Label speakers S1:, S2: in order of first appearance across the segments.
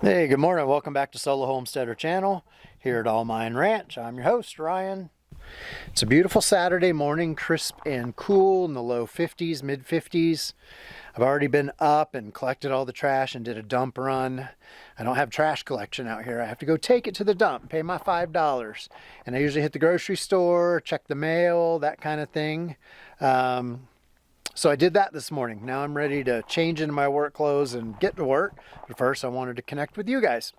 S1: Hey, good morning. Welcome back to Solo Homesteader channel here at AllMine Ranch. I'm your host, Ryan. It's a beautiful Saturday morning, crisp and cool in the low 50s, mid 50s. I've already been up and collected all the trash and did a dump run. I don't have trash collection out here. I have to go take it to the dump, pay my $5. And I usually hit the grocery store, check the mail, that kind of thing. So I did that this morning. Now I'm ready to change into my work clothes and get to work. But first I wanted to connect with you guys.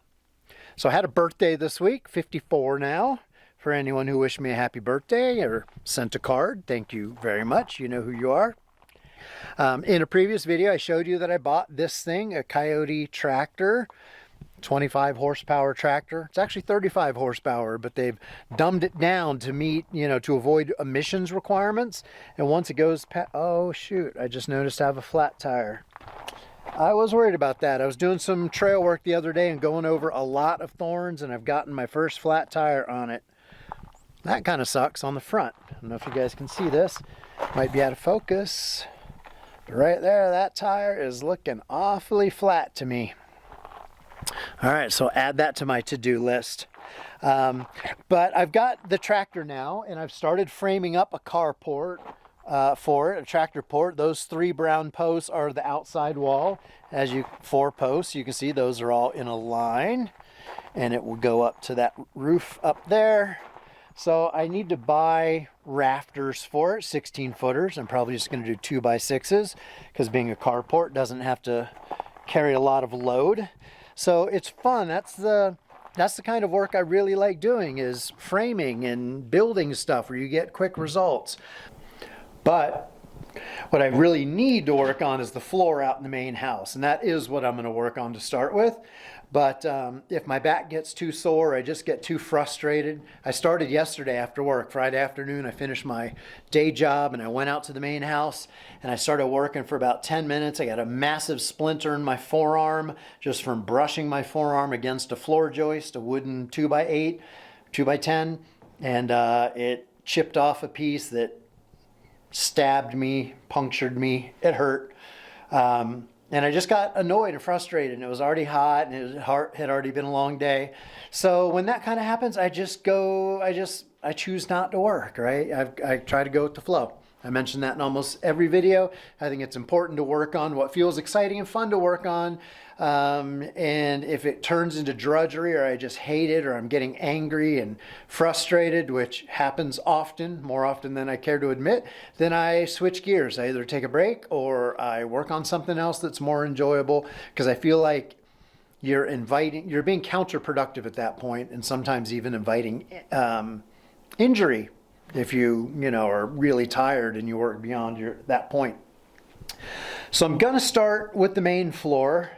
S1: So I had a birthday this week, 54 now. For anyone who wished me a happy birthday or sent a card, thank you very much. You know who you are. In a previous video, I showed you that I bought this thing, a Coyote tractor. 25 horsepower tractor. It's actually 35 horsepower, but they've dumbed it down to meet, to avoid emissions requirements. And once it goes past, oh shoot, I just noticed I have a flat tire. I was worried about that. I was doing some trail work the other day and going over a lot of thorns, and I've gotten my first flat tire on it. That kind of sucks on the front. I don't know if you guys can see this. Might be out of focus. But right there, that tire is looking awfully flat to me. All right, so add that to my to-do list. But I've got the tractor now, and I've started framing up a carport for it, a tractor port. Those 3 brown posts are the outside wall. 4 posts, you can see those are all in a line, and it will go up to that roof up there. So I need to buy rafters for it, 16 footers. I'm probably just going to do 2x6s because being a carport doesn't have to carry a lot of load. So it's fun. That's the kind of work I really like doing, is framing and building stuff where you get quick results. But what I really need to work on is the floor out in the main house, and that is what I'm going to work on to start with. But if my back gets too sore, I just get too frustrated. I started yesterday after work, Friday afternoon. I finished my day job and I went out to the main house and I started working for about 10 minutes. I got a massive splinter in my forearm just from brushing my forearm against a floor joist, a wooden 2x8, 2x10, and it chipped off a piece that stabbed me, punctured me. It hurt. And I just got annoyed and frustrated, and it was already hot, and it had already been a long day. So when that kind of happens, I choose not to work, right? I try to go with the flow. I mention that in almost every video. I think it's important to work on what feels exciting and fun to work on. And if it turns into drudgery, or I just hate it, or I'm getting angry and frustrated, which happens often, more often than I care to admit, then I switch gears. I either take a break or I work on something else that's more enjoyable, because I feel like you're being counterproductive at that point, and sometimes even inviting injury if you are really tired and you work beyond that point. So I'm going to start with the main floor,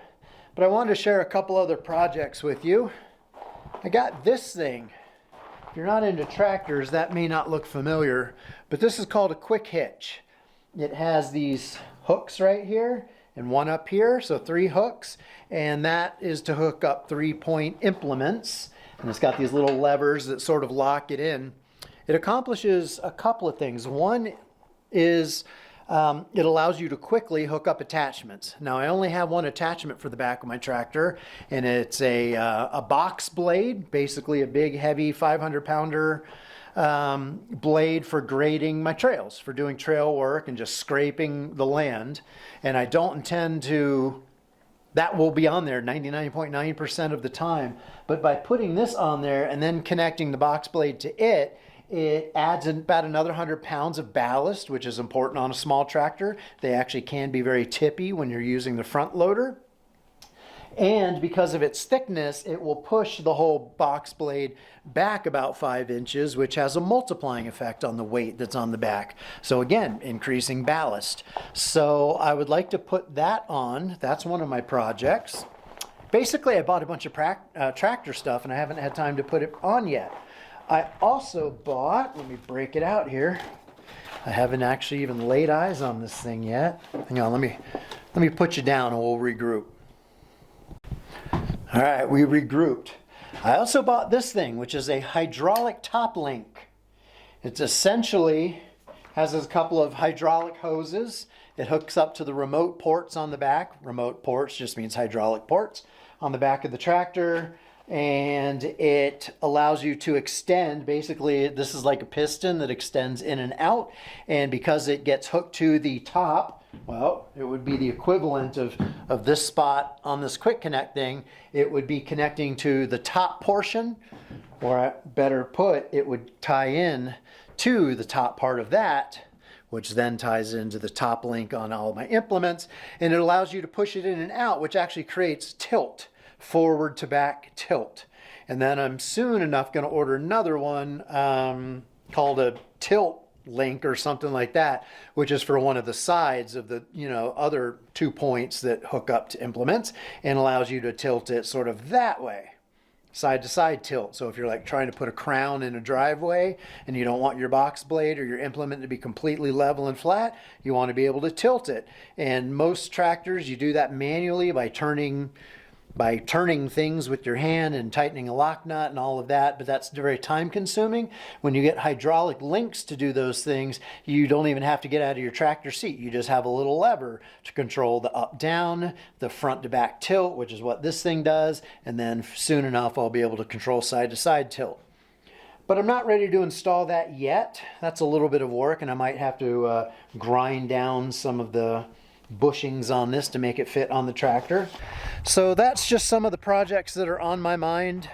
S1: but I wanted to share a couple other projects with you. I got this thing. If you're not into tractors, that may not look familiar, but this is called a quick hitch. It has these hooks right here and one up here, so 3 hooks, and that is to hook up 3-point implements, and it's got these little levers that sort of lock it in. It accomplishes a couple of things. One is it allows you to quickly hook up attachments. Now, I only have one attachment for the back of my tractor, and it's a box blade, basically a big, heavy 500-pounder blade for grading my trails, for doing trail work and just scraping the land. And I don't intend to... That will be on there 99.9% of the time. But by putting this on there and then connecting the box blade to it, it adds about another 100 pounds of ballast, which is important on a small tractor. They actually can be very tippy when you're using the front loader. And because of its thickness, it will push the whole box blade back about 5 inches, which has a multiplying effect on the weight that's on the back. So again, increasing ballast. So I would like to put that on. That's one of my projects. Basically, I bought a bunch of tractor stuff, and I haven't had time to put it on yet. I also bought, let me break it out here. I haven't actually even laid eyes on this thing yet. Hang on, let me put you down and we'll regroup. All right, we regrouped. I also bought this thing, which is a hydraulic top link. It's essentially has a couple of hydraulic hoses. It hooks up to the remote ports on the back. Remote ports just means hydraulic ports on the back of the tractor, and it allows you to extend. Basically, this is like a piston that extends in and out, and because it gets hooked to the top, well, it would be the equivalent of this spot on this quick connect thing. It would be connecting to the top portion, or better put, it would tie in to the top part of that, which then ties into the top link on all of my implements, and it allows you to push it in and out, which actually creates tilt, forward to back tilt. And then I'm soon enough going to order another one called a tilt link or something like that, which is for one of the sides of the, other 2 points that hook up to implements, and allows you to tilt it sort of that way, side to side tilt. So if you're like trying to put a crown in a driveway and you don't want your box blade or your implement to be completely level and flat, you want to be able to tilt it. And most tractors, you do that manually by turning things with your hand and tightening a lock nut and all of that, but that's very time consuming. When you get hydraulic links to do those things, you don't even have to get out of your tractor seat. You just have a little lever to control the up down, the front to back tilt, which is what this thing does, and then soon enough I'll be able to control side to side tilt. But I'm not ready to install that yet. That's a little bit of work, and I might have to grind down some of the bushings on this to make it fit on the tractor. So that's just some of the projects that are on my mind.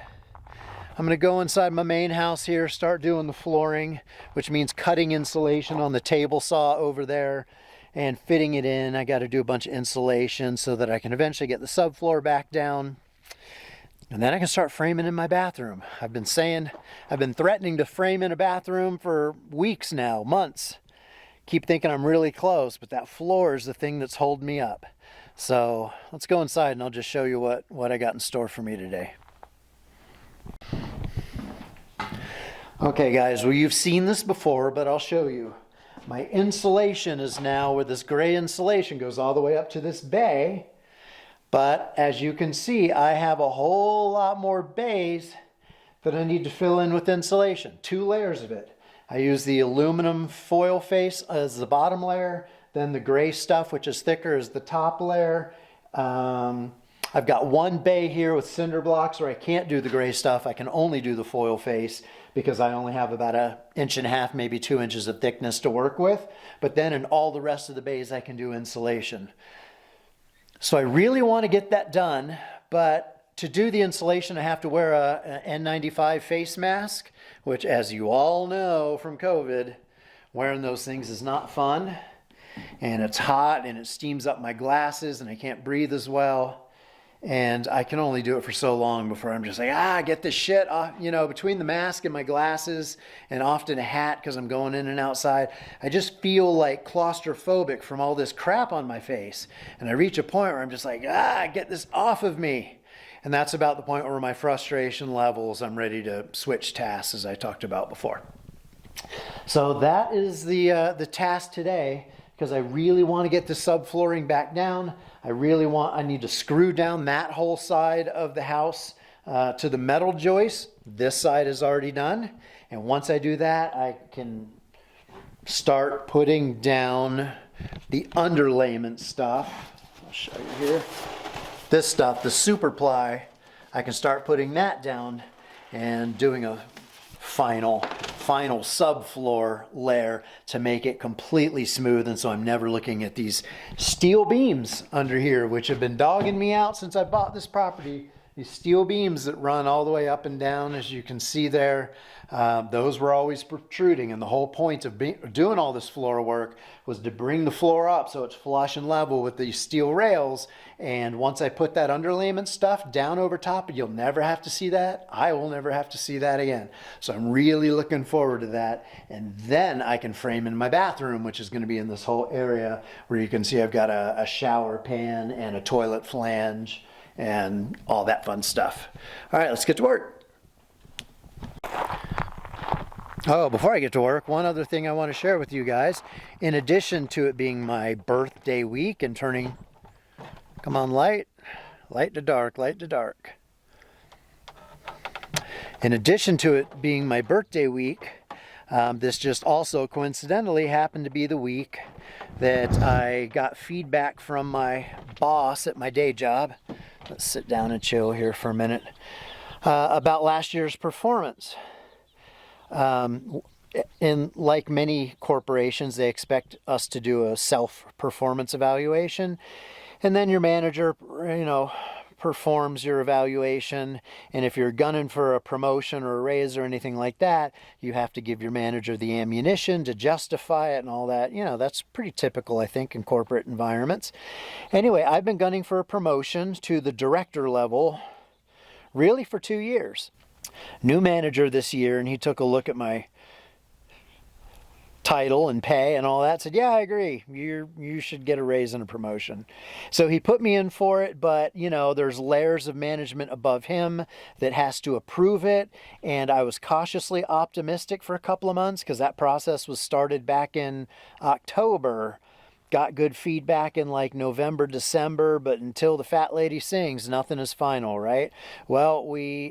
S1: I'm going to go inside my main house here, start doing the flooring, which means cutting insulation on the table saw over there and fitting it in. I got to do a bunch of insulation so that I can eventually get the subfloor back down. And then I can start framing in my bathroom. I've been threatening to frame in a bathroom for weeks now, months. Keep thinking I'm really close, but that floor is the thing that's holding me up. So let's go inside and I'll just show you what I got in store for me today. Okay guys, well, you've seen this before, but I'll show you. My insulation is now, where this gray insulation goes all the way up to this bay, but as you can see, I have a whole lot more bays that I need to fill in with insulation, 2 layers of it. I use the aluminum foil face as the bottom layer, then the gray stuff, which is thicker, is the top layer. I've got 1 bay here with cinder blocks where I can't do the gray stuff. I can only do the foil face because I only have about 1.5 inches, maybe 2 inches of thickness to work with. But then in all the rest of the bays, I can do insulation. So I really want to get that done, but to do the insulation, I have to wear an N95 face mask, which, as you all know from COVID, wearing those things is not fun. And it's hot and it steams up my glasses and I can't breathe as well. And I can only do it for so long before I'm just like, get this shit off, between the mask and my glasses and often a hat because I'm going in and outside. I just feel like claustrophobic from all this crap on my face. And I reach a point where I'm just like, get this off of me. And that's about the point where my frustration levels, I'm ready to switch tasks, as I talked about before. So that is the task today, because I really want to get the subflooring back down. I need to screw down that whole side of the house to the metal joist. This side is already done. And once I do that, I can start putting down the underlayment stuff. I'll show you here. This stuff, the super ply, I can start putting that down and doing a final subfloor layer to make it completely smooth, and so I'm never looking at these steel beams under here, which have been dogging me out since I bought this property. These steel beams that run all the way up and down, as you can see there, those were always protruding, and the whole point of doing all this floor work was to bring the floor up so it's flush and level with these steel rails. And once I put that underlayment stuff down over top, you'll never have to see that. I will never have to see that again. So I'm really looking forward to that. And then I can frame in my bathroom, which is going to be in this whole area where you can see I've got a shower pan and a toilet flange and all that fun stuff. All right, let's get to work. Oh, before I get to work, one other thing I want to share with you guys. In addition to it being my birthday week and turning, come on, light to dark, light to dark. In addition to it being my birthday week, This just also coincidentally happened to be the week that I got feedback from my boss at my day job. Let's sit down and chill here for a minute. About last year's performance. In like many corporations, they expect us to do a self-performance evaluation, and then your manager, performs your evaluation. And if you're gunning for a promotion or a raise or anything like that, you have to give your manager the ammunition to justify it and all that. That's pretty typical, I think, in corporate environments. Anyway, I've been gunning for a promotion to the director level really for 2 years. New manager this year, and he took a look at my title and pay and all that, said, yeah, I agree, you should get a raise and a promotion. So he put me in for it, but there's layers of management above him that has to approve it, and I was cautiously optimistic for a couple of months because that process was started back in October. Got good feedback in like November, December, but until the fat lady sings, nothing is final, right? Well,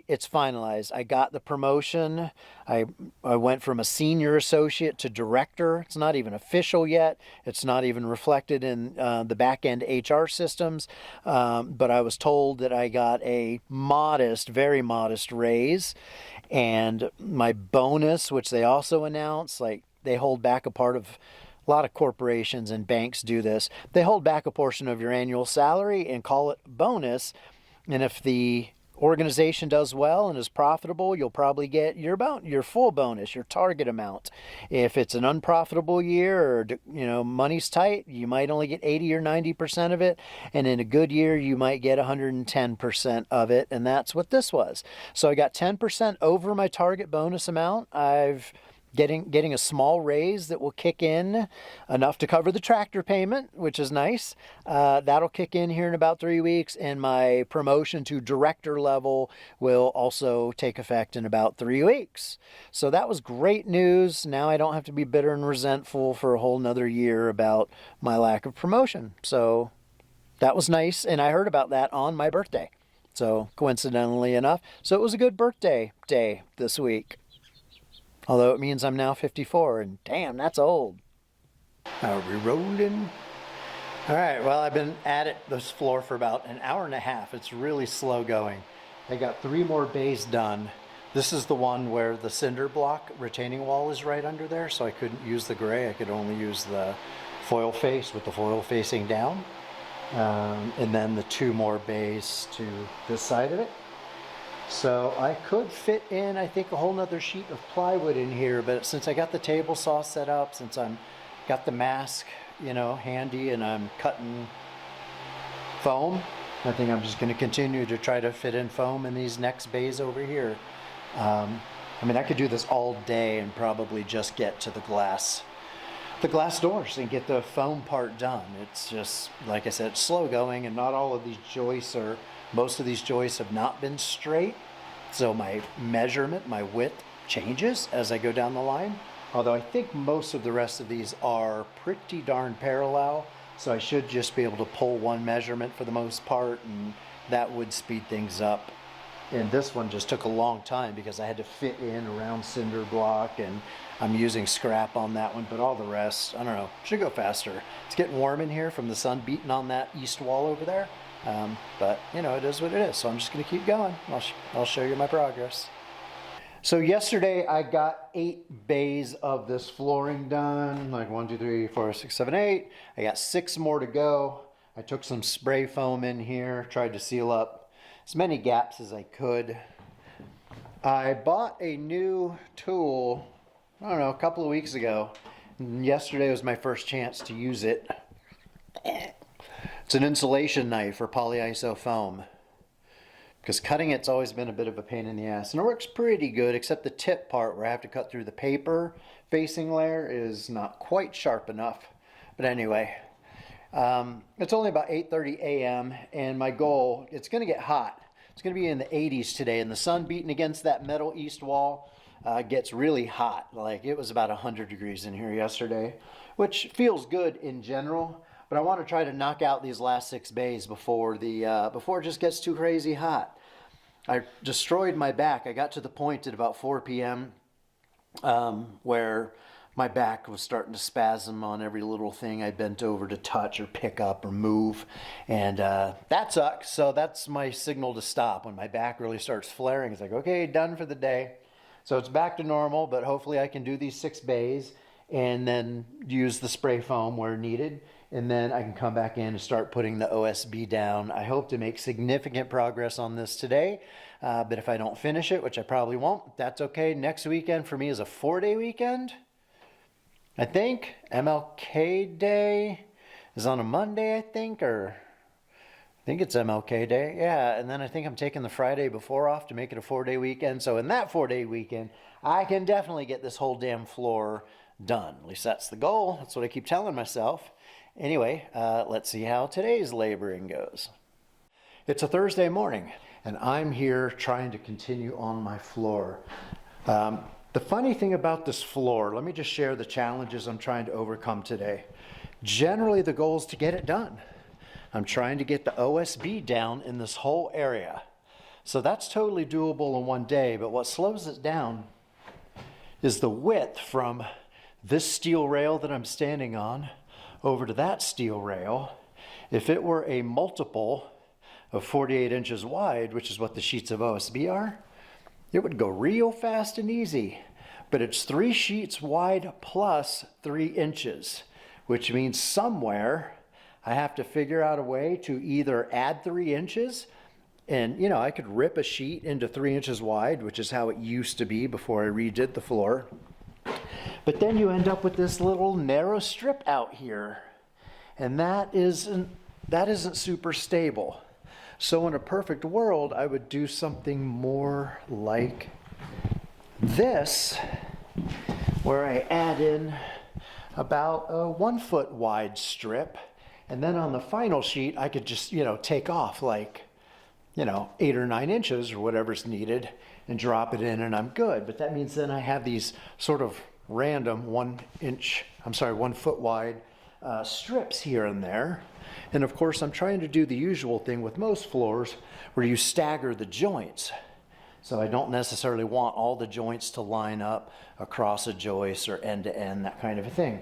S1: it's finalized. I got the promotion. I went from a senior associate to director. It's not even official yet. It's not even reflected in the back-end HR systems. But I was told that I got a modest, very modest raise. And my bonus, which they also announced, like they hold back a lot of corporations and banks do this. They hold back a portion of your annual salary and call it bonus. And if the organization does well and is profitable, you'll probably get your full bonus, your target amount. If it's an unprofitable year or money's tight, you might only get 80 or 90% of it. And in a good year, you might get 110% of it. And that's what this was. So I got 10% over my target bonus amount. I've getting a small raise that will kick in enough to cover the tractor payment, which is nice. That'll kick in here in about 3 weeks, and my promotion to director level will also take effect in about 3 weeks. So that was great news. Now I don't have to be bitter and resentful for a whole nother year about my lack of promotion. So that was nice, and I heard about that on my birthday. So coincidentally enough, so it was a good birthday day this week. Although it means I'm now 54, and damn, that's old. Are we rolling? All right, well, I've been at this floor for about an hour and a half. It's really slow going. I got 3 more bays done. This is the one where the cinder block retaining wall is right under there, so I couldn't use the gray. I could only use the foil face with the foil facing down. And then the 2 more bays to this side of it. So I could fit in, I think, a whole nother sheet of plywood in here, but since I got the table saw set up, since I'm got the mask, handy, and I'm cutting foam, I think I'm just going to continue to try to fit in foam in these next bays over here. I could do this all day and probably just get to the glass doors and get the foam part done. It's just, like I said, it's slow going, and not all of these joists most of these joists have not been straight, so my measurement, my width changes as I go down the line. Although I think most of the rest of these are pretty darn parallel, so I should just be able to pull one measurement for the most part, and that would speed things up. And this one just took a long time because I had to fit in around cinder block, and I'm using scrap on that one, but all the rest, I don't know, should go faster. It's getting warm in here from the sun beating on that east wall over there. But it is what it is, so I'm just going to keep going. I'll show you my progress. So yesterday I got 8 bays of this flooring done, like 1, 2, 3, 4, 6, 7, 8. I got 6 more to go. I took some spray foam in here, tried to seal up as many gaps as I could. I bought a new tool, I don't know, a couple of weeks ago. And yesterday was my first chance to use it. It's an insulation knife for polyiso foam, because cutting it's always been a bit of a pain in the ass, and it works pretty good, except the tip part where I have to cut through the paper facing layer is not quite sharp enough. But anyway, it's only about 8:30 a.m. and my goal, it's going to get hot. It's going to be in the 80s today, and the sun beating against that metal east wall gets really hot. Like, it was about 100 degrees in here yesterday, which feels good in general. But I want to try to knock out these last 6 bays before it just gets too crazy hot. I destroyed my back. I got to the point at about 4 p.m. where my back was starting to spasm on every little thing I bent over to touch or pick up or move. And that sucks. So that's my signal to stop. When my back really starts flaring, it's like, okay, done for the day. So it's back to normal, but hopefully I can do these 6 bays and then use the spray foam where needed. And then I can come back in and start putting the OSB down. I hope to make significant progress on this today. But if I don't finish it, which I probably won't, that's okay. Next weekend for me is a 4-day weekend. I think MLK Day is on a Monday, I think it's MLK Day. Yeah, and then I think I'm taking the Friday before off to make it a 4-day weekend. So in that 4-day weekend, I can definitely get this whole damn floor done. At least that's the goal. That's what I keep telling myself. Anyway, let's see how today's laboring goes. It's a Thursday morning, and I'm here trying to continue on my floor. The funny thing about this floor, let me just share the challenges I'm trying to overcome today. Generally, the goal is to get it done. I'm trying to get the OSB down in this whole area. So that's totally doable in one day, but what slows it down is the width from this steel rail that I'm standing on over to that steel rail. If it were a multiple of 48 inches wide, which is what the sheets of OSB are, it would go real fast and easy. But it's 3 sheets wide plus 3 inches, which means somewhere I have to figure out a way to either add 3 inches, and you know, I could rip a sheet into 3 inches wide, which is how it used to be before I redid the floor. But then you end up with this little narrow strip out here, and that isn't super stable. So in a perfect world, I would do something more like this, where I add in about a 1 foot wide strip, and then on the final sheet, I could just, take off like, 8 or 9 inches or whatever's needed and drop it in, and I'm good. But that means then I have these sort of random 1 foot wide strips here and there. And of course, I'm trying to do the usual thing with most floors where you stagger the joints. So I don't necessarily want all the joints to line up across a joist or end to end, that kind of a thing.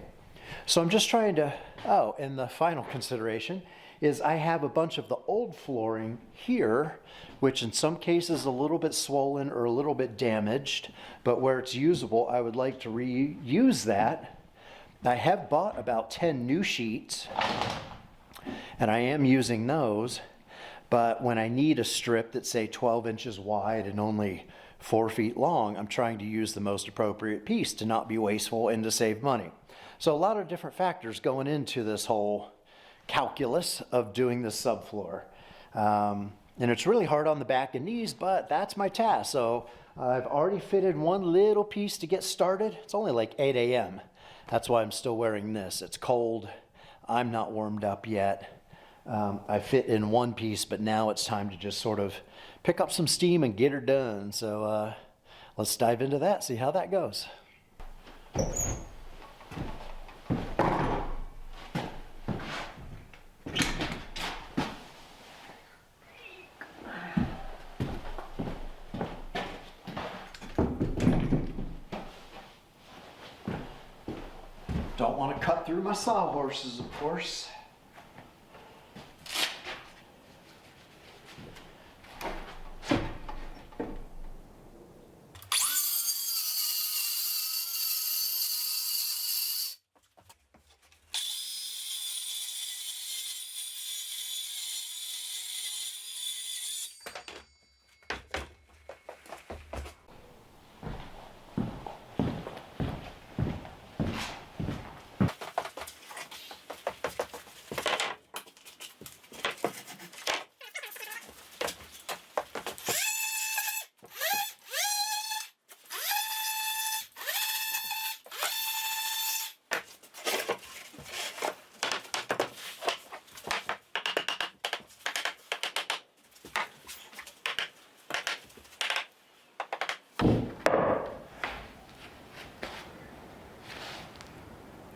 S1: So I'm just trying to, and the final consideration is I have a bunch of the old flooring here, which in some cases is a little bit swollen or a little bit damaged, but where it's usable, I would like to reuse that. I have bought about 10 new sheets, and I am using those, but when I need a strip that's say 12 inches wide and only 4 feet long, I'm trying to use the most appropriate piece to not be wasteful and to save money. So a lot of different factors going into this whole calculus of doing this subfloor. And it's really hard on the back and knees, but that's my task. So I've already fitted one little piece to get started. It's only like 8 a.m. That's why I'm still wearing this. It's cold. I'm not warmed up yet. I fit in one piece, but now it's time to just sort of pick up some steam and get her done. So let's dive into that, see how that goes. Don't want to cut through my sawhorses, of course.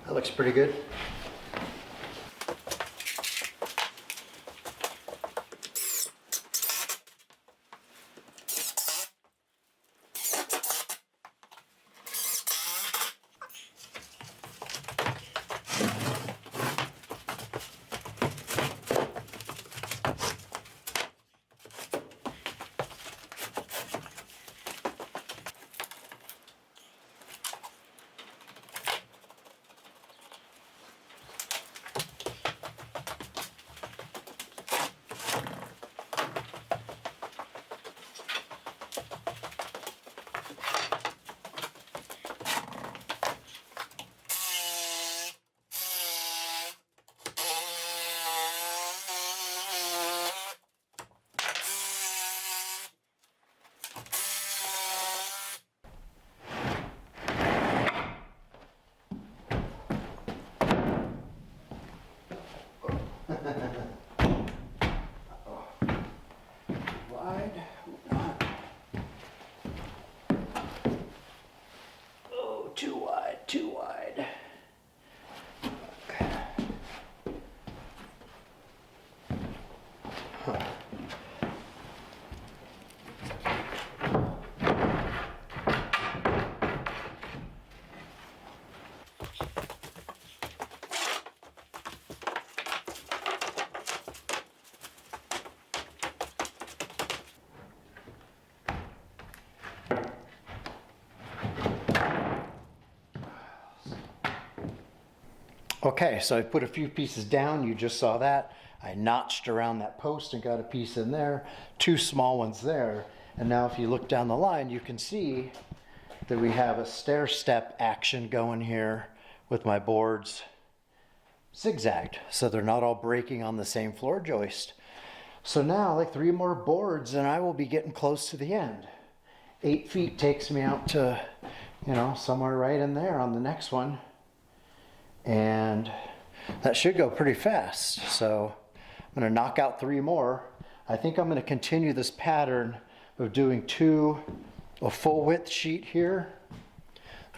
S1: That looks pretty good. Okay, so I put a few pieces down. You just saw that. I notched around that post and got a piece in there, 2 small ones there. And now if you look down the line, you can see that we have a stair step action going here with my boards zigzagged, so they're not all breaking on the same floor joist. So now, like 3 more boards and I will be getting close to the end. 8 feet takes me out to, somewhere right in there on the next one. And that should go pretty fast. So I'm going to knock out 3 more. I think I'm going to continue this pattern of doing a full width sheet here,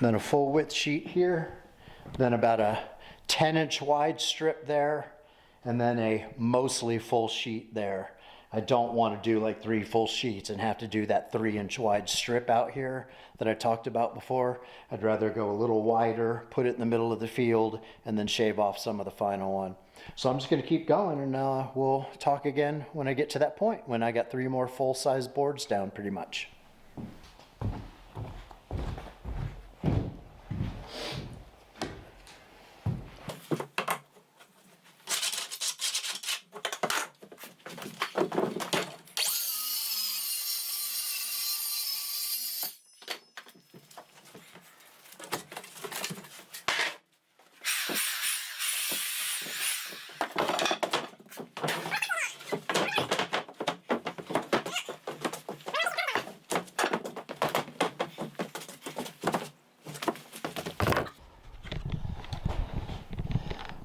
S1: then a full width sheet here, then about a 10-inch wide strip there, and then a mostly full sheet there. I don't want to do like 3 full sheets and have to do that 3-inch wide strip out here that I talked about before. I'd rather go a little wider, put it in the middle of the field, and then shave off some of the final one. So I'm just going to keep going, and we'll talk again when I get to that point, when I got 3 more full-size boards down pretty much.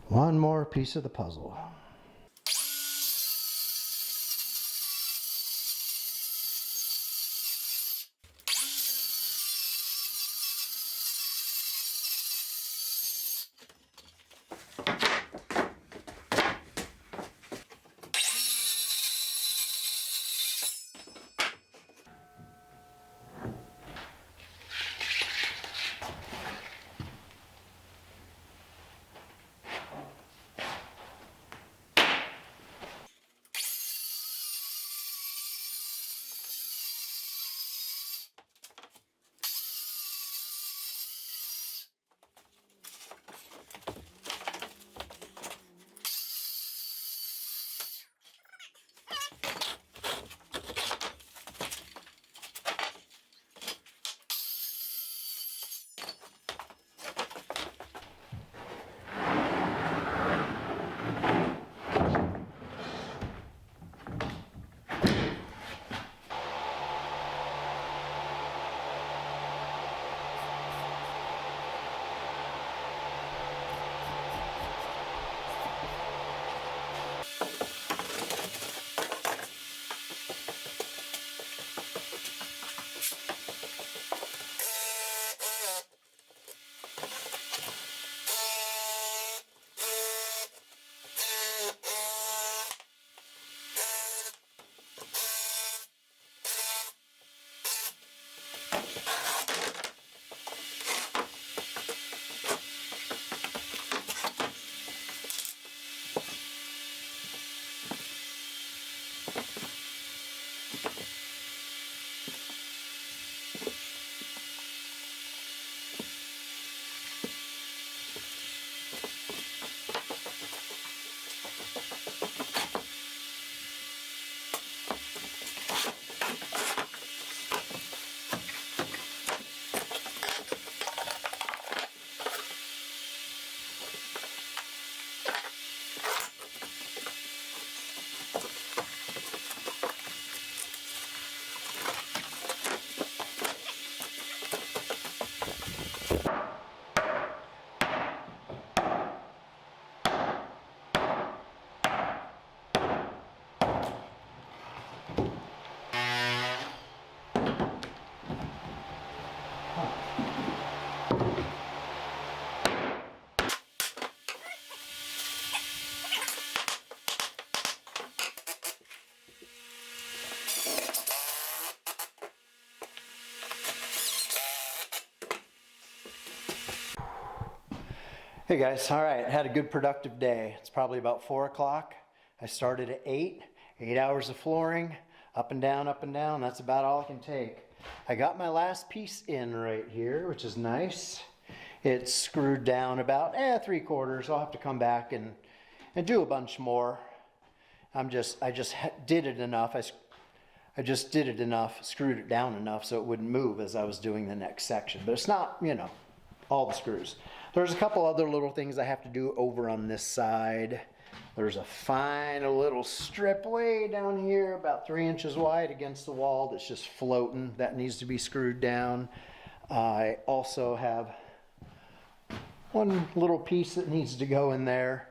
S1: One more piece of the puzzle. Hey guys, all right, had a good productive day. It's probably about 4 o'clock. I started at 8 hours of flooring, up and down, that's about all I can take. I got my last piece in right here, which is nice. It's screwed down about 3/4. I'll have to come back and do a bunch more. I just did it enough. I just did it enough, screwed it down enough so it wouldn't move as I was doing the next section. But it's not, you know, all the screws. There's a couple other little things I have to do over on this side. There's a fine little strip way down here, about 3 inches wide against the wall that's just floating. That needs to be screwed down. I also have one little piece that needs to go in there.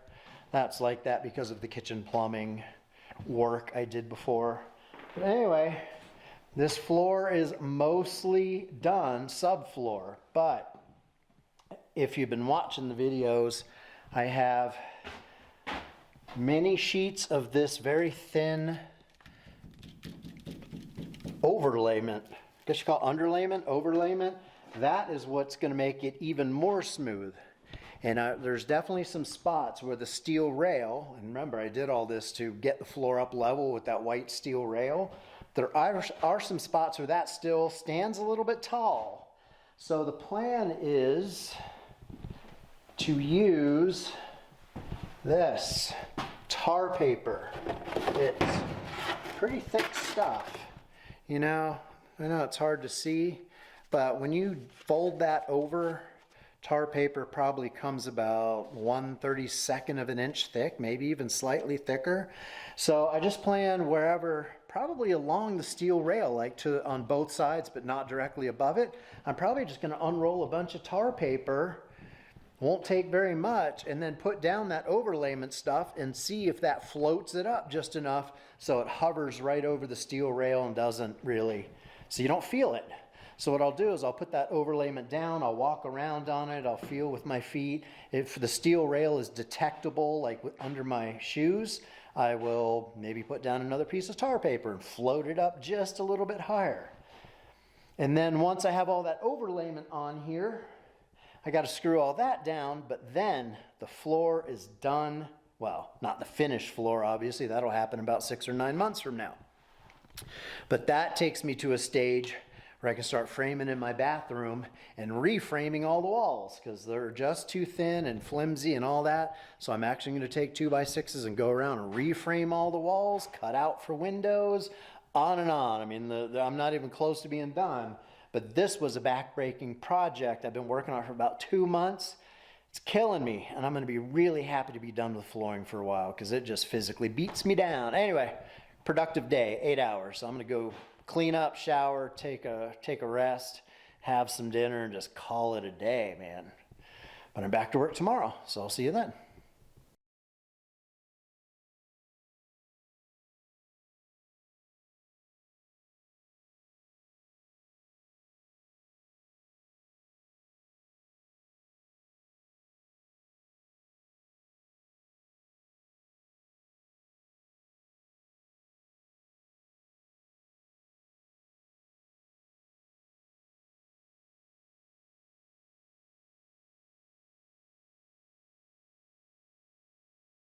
S1: That's like that because of the kitchen plumbing work I did before. But anyway, this floor is mostly done, subfloor. But if you've been watching the videos, I have many sheets of this very thin overlayment. I guess you call it underlayment, overlayment. That is what's going to make it even more smooth. And there's definitely some spots where the steel rail, and remember I did all this to get the floor up level with that white steel rail. There are some spots where that still stands a little bit tall. So the plan is to use this tar paper. It's pretty thick stuff. You know, I know it's hard to see, but when you fold that over, tar paper probably comes about 1/32 of an inch thick, maybe even slightly thicker. So I just plan wherever, probably along the steel rail, like on both sides, but not directly above it. I'm probably just going to unroll a bunch of tar paper. Won't take very much, and then put down that overlayment stuff and see if that floats it up just enough so it hovers right over the steel rail and doesn't really, so you don't feel it. So what I'll do is I'll put that overlayment down, I'll walk around on it, I'll feel with my feet. If the steel rail is detectable, like under my shoes, I will maybe put down another piece of tar paper and float it up just a little bit higher. And then once I have all that overlayment on here, I got to screw all that down, but then the floor is done. Well, not the finished floor, obviously. That'll happen about 6 or 9 months from now. But that takes me to a stage where I can start framing in my bathroom and reframing all the walls because they're just too thin and flimsy and all that. So I'm actually going to take 2x6s and go around and reframe all the walls, cut out for windows, on and on. I mean, I'm not even close to being done. But this was a back-breaking project I've been working on for about 2 months. It's killing me, and I'm going to be really happy to be done with flooring for a while because it just physically beats me down. Anyway, productive day, 8 hours. So I'm going to go clean up, shower, take a rest, have some dinner, and just call it a day, man. But I'm back to work tomorrow, so I'll see you then.